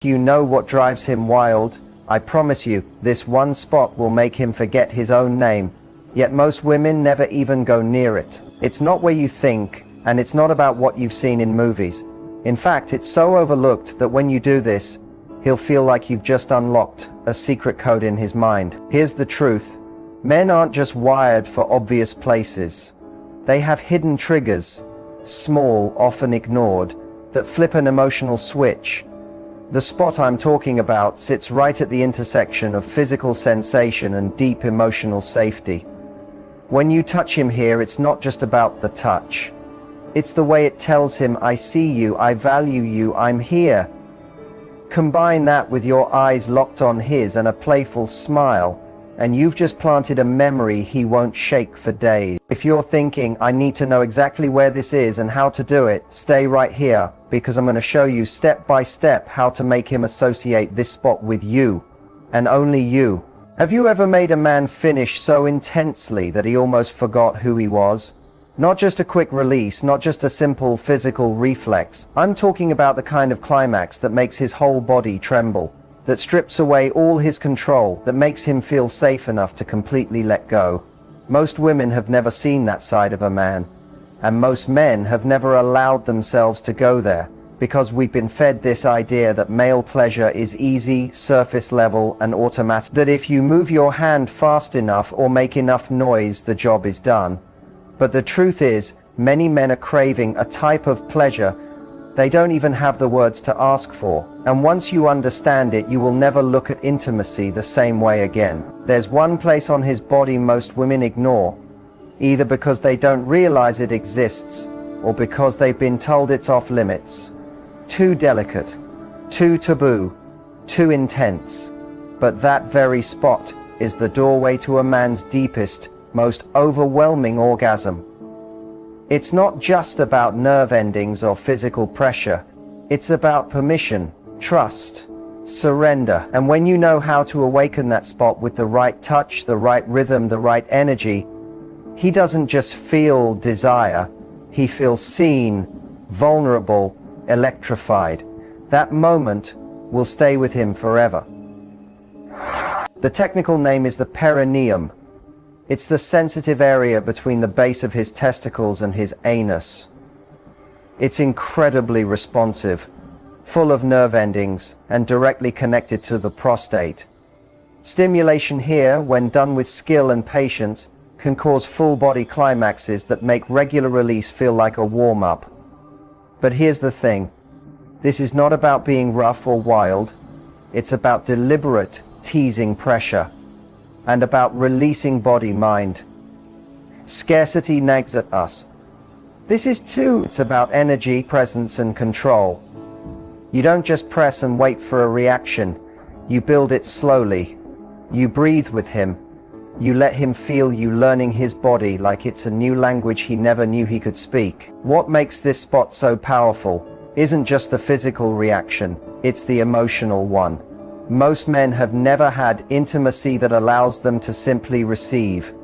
You know what drives him wild? I promise you, this one spot will make him forget his own name. Yet most women never even go near it. It's not where you think, and it's not about what you've seen in movies. In fact, it's so overlooked that when you do this, he'll feel like you've just unlocked a secret code in his mind. Here's the truth. Men aren't just wired for obvious places. They have hidden triggers, small, often ignored, that flip an emotional switch. The spot I'm talking about sits right at the intersection of physical sensation and deep emotional safety. When you touch him here, it's not just about the touch. It's the way it tells him, I see you, I value you, I'm here. Combine that with your eyes locked on his and a playful smile, and you've just planted a memory he won't shake for days. If you're thinking, I need to know exactly where this is and how to do it, stay right here, because I'm going to show you step by step how to make him associate this spot with you, and only you. Have you ever made a man finish so intensely that he almost forgot who he was? Not just a quick release, not just a simple physical reflex. I'm talking about the kind of climax that makes his whole body tremble, that strips away all his control, that makes him feel safe enough to completely let go. Most women have never seen that side of a man, and most men have never allowed themselves to go there, because we've been fed this idea that male pleasure is easy, surface level, and automatic, that if you move your hand fast enough or make enough noise, the job is done. But the truth is, many men are craving a type of pleasure they don't even have the words to ask for. And once you understand it, you will never look at intimacy the same way again. There's one place on his body most women ignore, either because they don't realize it exists, or because they've been told it's off limits. Too delicate, too taboo, too intense. But that very spot is the doorway to a man's deepest, most overwhelming orgasm. It's not just about nerve endings or physical pressure. It's about permission, trust, surrender. And when you know how to awaken that spot with the right touch, the right rhythm, the right energy, he doesn't just feel desire, he feels seen, vulnerable, electrified. That moment will stay with him forever. The technical name is the perineum. It's the sensitive area between the base of his testicles and his anus. It's incredibly responsive, full of nerve endings, and directly connected to the prostate. Stimulation here, when done with skill and patience, can cause full-body climaxes that make regular release feel like a warm-up. But here's the thing. This is not about being rough or wild. It's about deliberate, teasing pressure, and about releasing body-mind. Scarcity nags at us. This is too. It's about energy, presence, and control. You don't just press and wait for a reaction. You build it slowly. You breathe with him. You let him feel you learning his body like it's a new language he never knew he could speak. What makes this spot so powerful isn't just the physical reaction, it's the emotional one. Most men have never had intimacy that allows them to simply receive.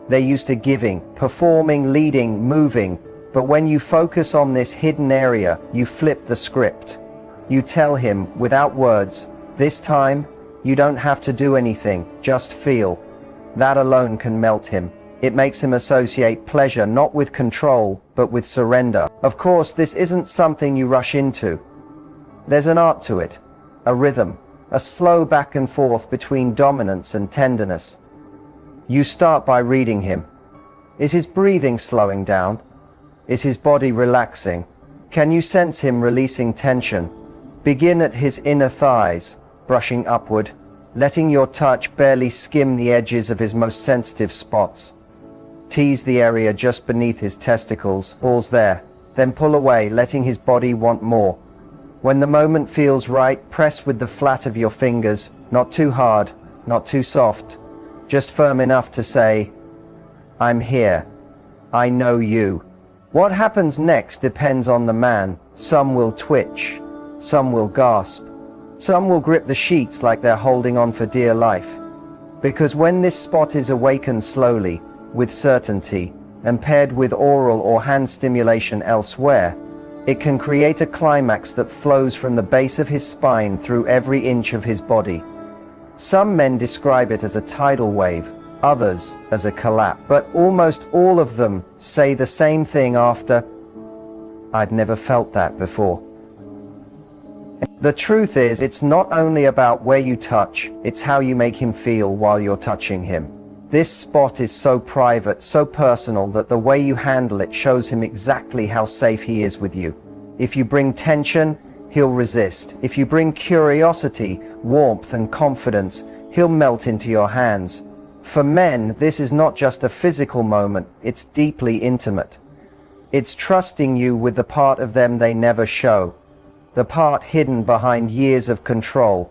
They're used to giving, performing, leading, moving. But when you focus on this hidden area, you flip the script. You tell him, without words, this time, you don't have to do anything, just feel. That alone can melt him. It makes him associate pleasure not with control, but with surrender. Of course, this isn't something you rush into. There's an art to it, a rhythm. A slow back and forth between dominance and tenderness. You start by reading him. Is his breathing slowing down? Is his body relaxing? Can you sense him releasing tension? Begin at his inner thighs, brushing upward, letting your touch barely skim the edges of his most sensitive spots. Tease the area just beneath his testicles. Pause there, then pull away, letting his body want more. When the moment feels right, press with the flat of your fingers, not too hard, not too soft, just firm enough to say, I'm here. I know you. What happens next depends on the man. Some will twitch, some will gasp, some will grip the sheets like they're holding on for dear life. Because when this spot is awakened slowly, with certainty, and paired with oral or hand stimulation elsewhere, It can create a climax that flows from the base of his spine through every inch of his body. Some men describe it as a tidal wave, others as a collapse, but almost all of them say the same thing after, "I've never felt that before." The truth is, it's not only about where you touch, it's how you make him feel while you're touching him. This spot is so private, so personal, that the way you handle it shows him exactly how safe he is with you. If you bring tension, he'll resist. If you bring curiosity, warmth, and confidence, he'll melt into your hands. For men, this is not just a physical moment, it's deeply intimate. It's trusting you with the part of them they never show, the part hidden behind years of control,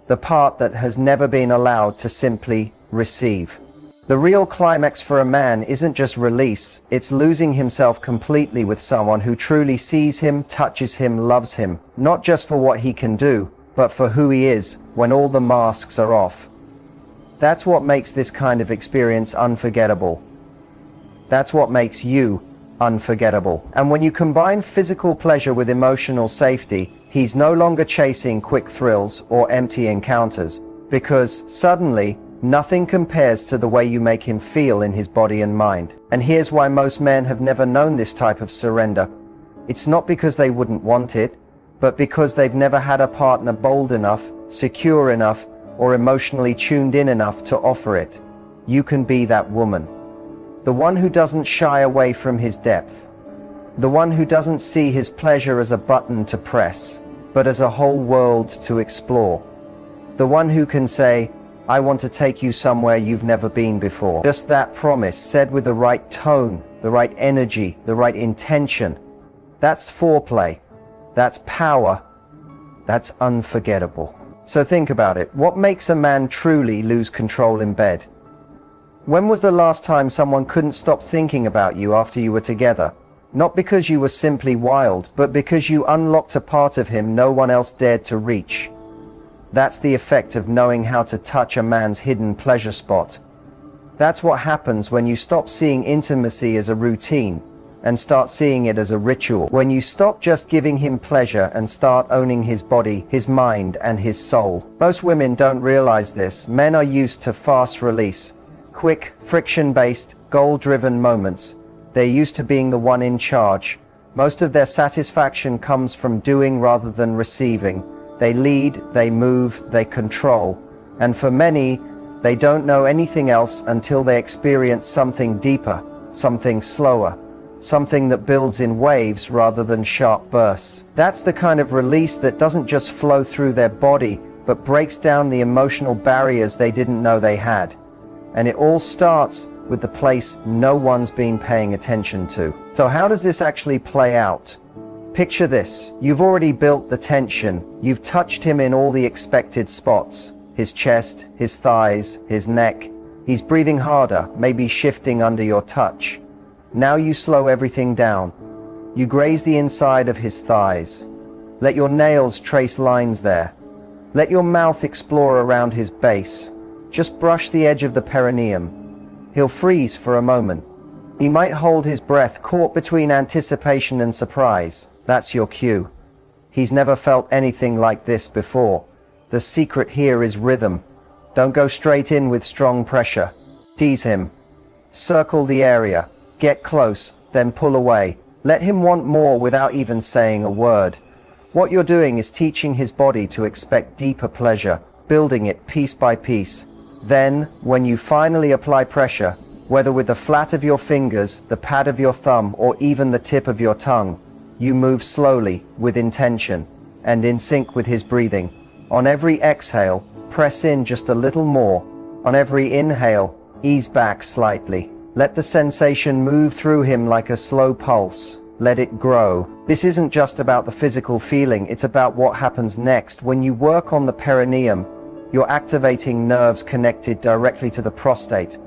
the part that has never been allowed to simply receive. The real climax for a man isn't just release, it's losing himself completely with someone who truly sees him, touches him, loves him, not just for what he can do, but for who he is when all the masks are off. That's what makes this kind of experience unforgettable. That's what makes you unforgettable. And when you combine physical pleasure with emotional safety, he's no longer chasing quick thrills or empty encounters, because suddenly, nothing compares to the way you make him feel in his body and mind. And here's why most men have never known this type of surrender. It's not because they wouldn't want it, but because they've never had a partner bold enough, secure enough, or emotionally tuned in enough to offer it. You can be that woman. The one who doesn't shy away from his depth. The one who doesn't see his pleasure as a button to press, but as a whole world to explore. The one who can say, "I want to take you somewhere you've never been before." Just that promise, said with the right tone, the right energy, the right intention. That's foreplay. That's power. That's unforgettable. So think about it. What makes a man truly lose control in bed? When was the last time someone couldn't stop thinking about you after you were together? Not because you were simply wild, but because you unlocked a part of him no one else dared to reach. That's the effect of knowing how to touch a man's hidden pleasure spot. That's what happens when you stop seeing intimacy as a routine and start seeing it as a ritual. When you stop just giving him pleasure and start owning his body, his mind, and his soul. Most women don't realize this. Men are used to fast release, quick, friction-based, goal-driven moments. They're used to being the one in charge. Most of their satisfaction comes from doing rather than receiving. They lead, they move, they control. And for many, they don't know anything else until they experience something deeper, something slower, something that builds in waves rather than sharp bursts. That's the kind of release that doesn't just flow through their body, but breaks down the emotional barriers they didn't know they had. And it all starts with the place no one's been paying attention to. So how does this actually play out? Picture this. You've already built the tension. You've touched him in all the expected spots. His chest, his thighs, his neck. He's breathing harder, maybe shifting under your touch. Now you slow everything down. You graze the inside of his thighs. Let your nails trace lines there. Let your mouth explore around his base. Just brush the edge of the perineum. He'll freeze for a moment. He might hold his breath, caught between anticipation and surprise. That's your cue. He's never felt anything like this before. The secret here is rhythm. Don't go straight in with strong pressure. Tease him. Circle the area. Get close, then pull away. Let him want more without even saying a word. What you're doing is teaching his body to expect deeper pleasure, building it piece by piece. Then, when you finally apply pressure, whether with the flat of your fingers, the pad of your thumb, or even the tip of your tongue, you move slowly, with intention, and in sync with his breathing. On every exhale, press in just a little more. On every inhale, ease back slightly. Let the sensation move through him like a slow pulse. Let it grow. This isn't just about the physical feeling, it's about what happens next. When you work on the perineum, you're activating nerves connected directly to the prostate.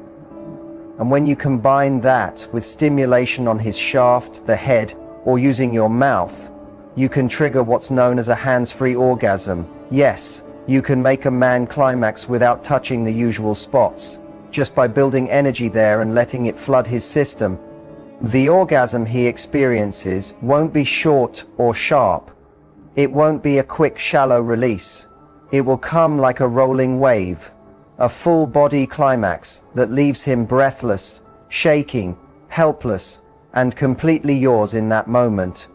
And when you combine that with stimulation on his shaft, the head, or using your mouth, you can trigger what's known as a hands-free orgasm. Yes, you can make a man climax without touching the usual spots, just by building energy there and letting it flood his system. The orgasm he experiences won't be short or sharp. It won't be a quick, shallow release. It will come like a rolling wave, a full body climax that leaves him breathless, shaking, helpless, and completely yours in that moment.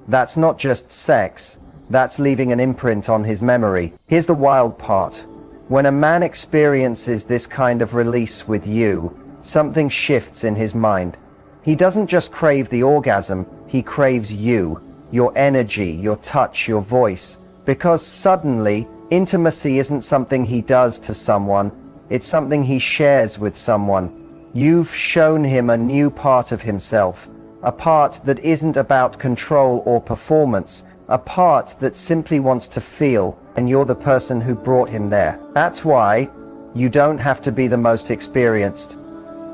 That's not just sex, that's leaving an imprint on his memory. Here's the wild part. When a man experiences this kind of release with you, something shifts in his mind. He doesn't just crave the orgasm, he craves you, your energy, your touch, your voice. Because suddenly, intimacy isn't something he does to someone, it's something he shares with someone. You've shown him a new part of himself, a part that isn't about control or performance, a part that simply wants to feel, and you're the person who brought him there. That's why you don't have to be the most experienced.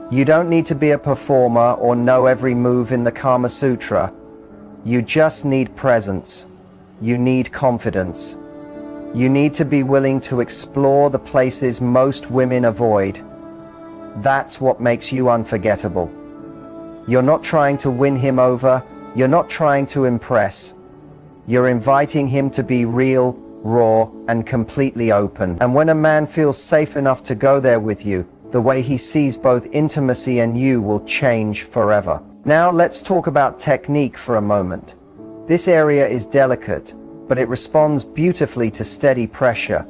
You don't need to be a performer or know every move in the Kama Sutra. You just need presence. You need confidence. You need to be willing to explore the places most women avoid. That's what makes you unforgettable. You're not trying to win him over. You're not trying to impress. You're inviting him to be real, raw, and completely open. And when a man feels safe enough to go there with you, the way he sees both intimacy and you will change forever. Now let's talk about technique for a moment. This area is delicate, but it responds beautifully to steady pressure.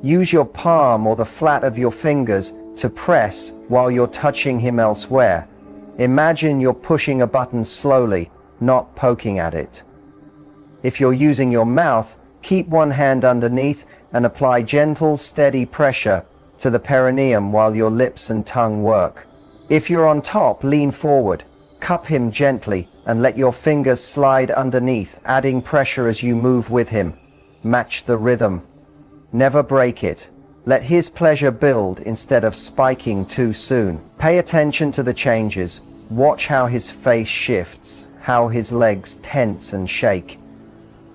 Use your palm or the flat of your fingers to press while you're touching him elsewhere. Imagine you're pushing a button slowly, not poking at it. If you're using your mouth, keep one hand underneath and apply gentle, steady pressure to the perineum while your lips and tongue work. If you're on top, lean forward, cup him gently, and let your fingers slide underneath, adding pressure as you move with him. Match the rhythm. Never break it. Let his pleasure build instead of spiking too soon. Pay attention to the changes. Watch how his face shifts, how his legs tense and shake.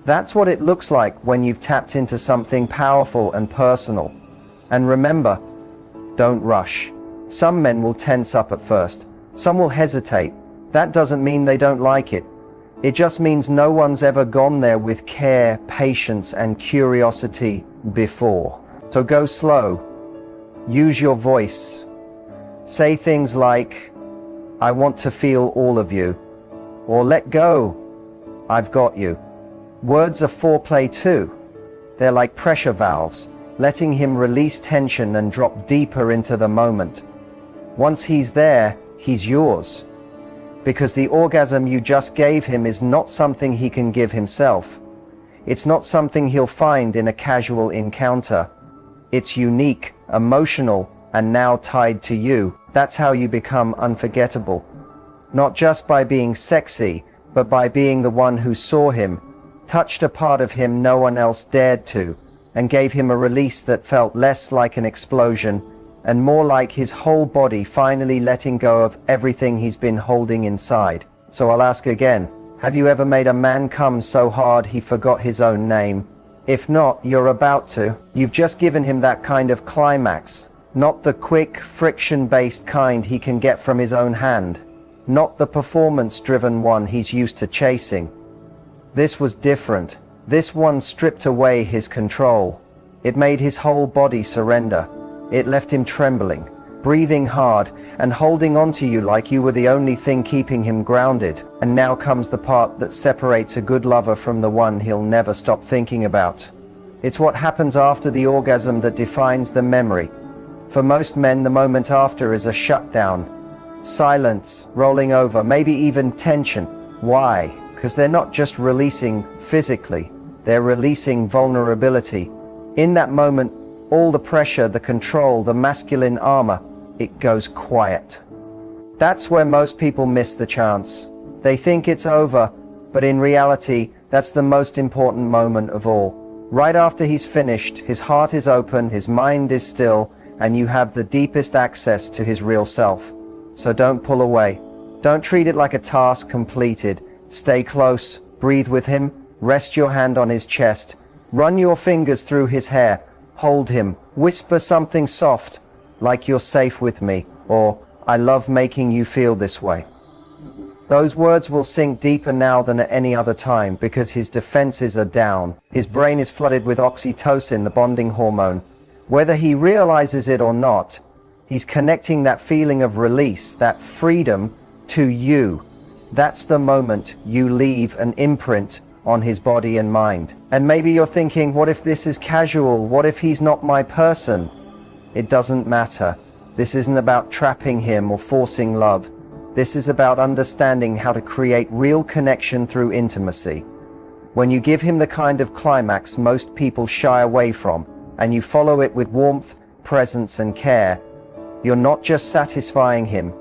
That's what it looks like when you've tapped into something powerful and personal. And remember, don't rush. Some men will tense up at first. Some will hesitate. That doesn't mean they don't like it. It just means no one's ever gone there with care, patience, and curiosity before. So go slow. Use your voice. Say things like, "I want to feel all of you," or "Let go, I've got you." Words are foreplay too. They're like pressure valves, letting him release tension and drop deeper into the moment. Once he's there, he's yours. Because the orgasm you just gave him is not something he can give himself. It's not something he'll find in a casual encounter. It's unique, emotional, and now tied to you. That's how you become unforgettable. Not just by being sexy, but by being the one who saw him, touched a part of him no one else dared to, and gave him a release that felt less like an explosion and more like his whole body finally letting go of everything he's been holding inside. So I'll ask again, have you ever made a man come so hard he forgot his own name? If not, you're about to. You've just given him that kind of climax, not the quick, friction-based kind he can get from his own hand, not the performance-driven one he's used to chasing. This was different. This one stripped away his control. It made his whole body surrender. It left him trembling, breathing hard, and holding on to you like you were the only thing keeping him grounded. And now comes the part that separates a good lover from the one he'll never stop thinking about. It's what happens after the orgasm that defines the memory. For most men, the moment after is a shutdown. Silence, rolling over, maybe even tension. Why? Because they're not just releasing physically, they're releasing vulnerability. In that moment, all the pressure, the control, the masculine armor, it goes quiet. That's where most people miss the chance. They think it's over, but in reality, that's the most important moment of all. Right after he's finished, his heart is open, his mind is still, and you have the deepest access to his real self. So don't pull away. Don't treat it like a task completed. Stay close, breathe with him, rest your hand on his chest, run your fingers through his hair, hold him, whisper something soft, like "You're safe with me," or "I love making you feel this way." Those words will sink deeper now than at any other time because his defenses are down. His brain is flooded with oxytocin, the bonding hormone. Whether he realizes it or not, he's connecting that feeling of release, that freedom, to you. That's the moment you leave an imprint on his body and mind. And maybe you're thinking, what if this is casual? What if he's not my person? It doesn't matter. This isn't about trapping him or forcing love. This is about understanding how to create real connection through intimacy. When you give him the kind of climax most people shy away from, and you follow it with warmth, presence, and care, you're not just satisfying him,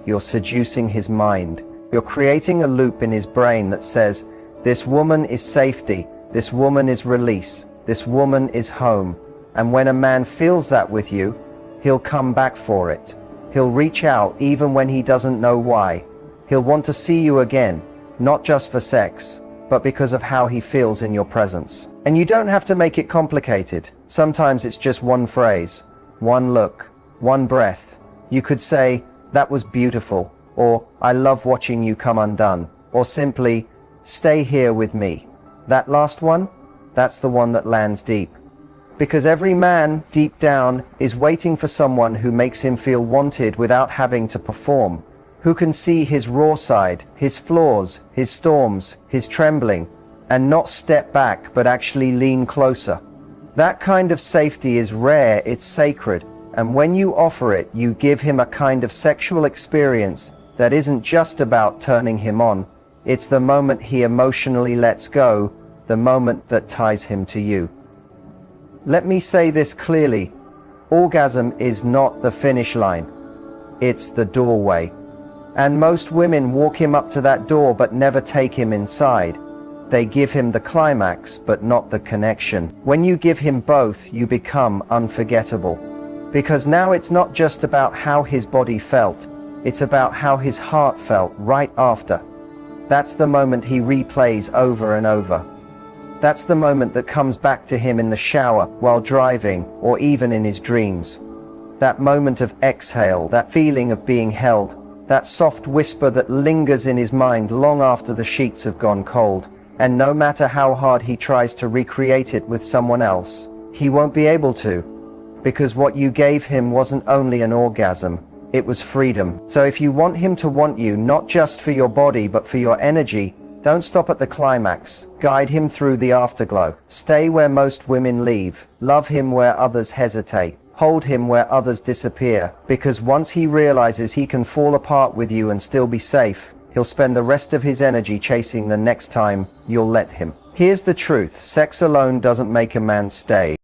you're seducing his mind. You're creating a loop in his brain that says, this woman is safety, this woman is release, this woman is home. And when a man feels that with you, he'll come back for it. He'll reach out even when he doesn't know why. He'll want to see you again, not just for sex, but because of how he feels in your presence. And you don't have to make it complicated. Sometimes it's just one phrase, one look, one breath. You could say, that was beautiful, or I love watching you come undone, or simply, stay here with me. That last one, that's the one that lands deep. Because every man, deep down, is waiting for someone who makes him feel wanted without having to perform, who can see his raw side, his flaws, his storms, his trembling, and not step back but actually lean closer. That kind of safety is rare, it's sacred, and when you offer it, you give him a kind of sexual experience that isn't just about turning him on. It's the moment he emotionally lets go, the moment that ties him to you. Let me say this clearly. Orgasm is not the finish line. It's the doorway. And most women walk him up to that door but never take him inside. They give him the climax but not the connection. When you give him both, you become unforgettable. Because now it's not just about how his body felt, it's about how his heart felt right after. That's the moment he replays over and over. That's the moment that comes back to him in the shower, while driving, or even in his dreams. That moment of exhale, that feeling of being held, that soft whisper that lingers in his mind long after the sheets have gone cold. And no matter how hard he tries to recreate it with someone else, he won't be able to. Because what you gave him wasn't only an orgasm, it was freedom. So if you want him to want you, not just for your body but for your energy, don't stop at the climax. Guide him through the afterglow. Stay where most women leave. Love him where others hesitate. Hold him where others disappear. Because once he realizes he can fall apart with you and still be safe, he'll spend the rest of his energy chasing the next time you'll let him. Here's the truth. Sex alone doesn't make a man stay.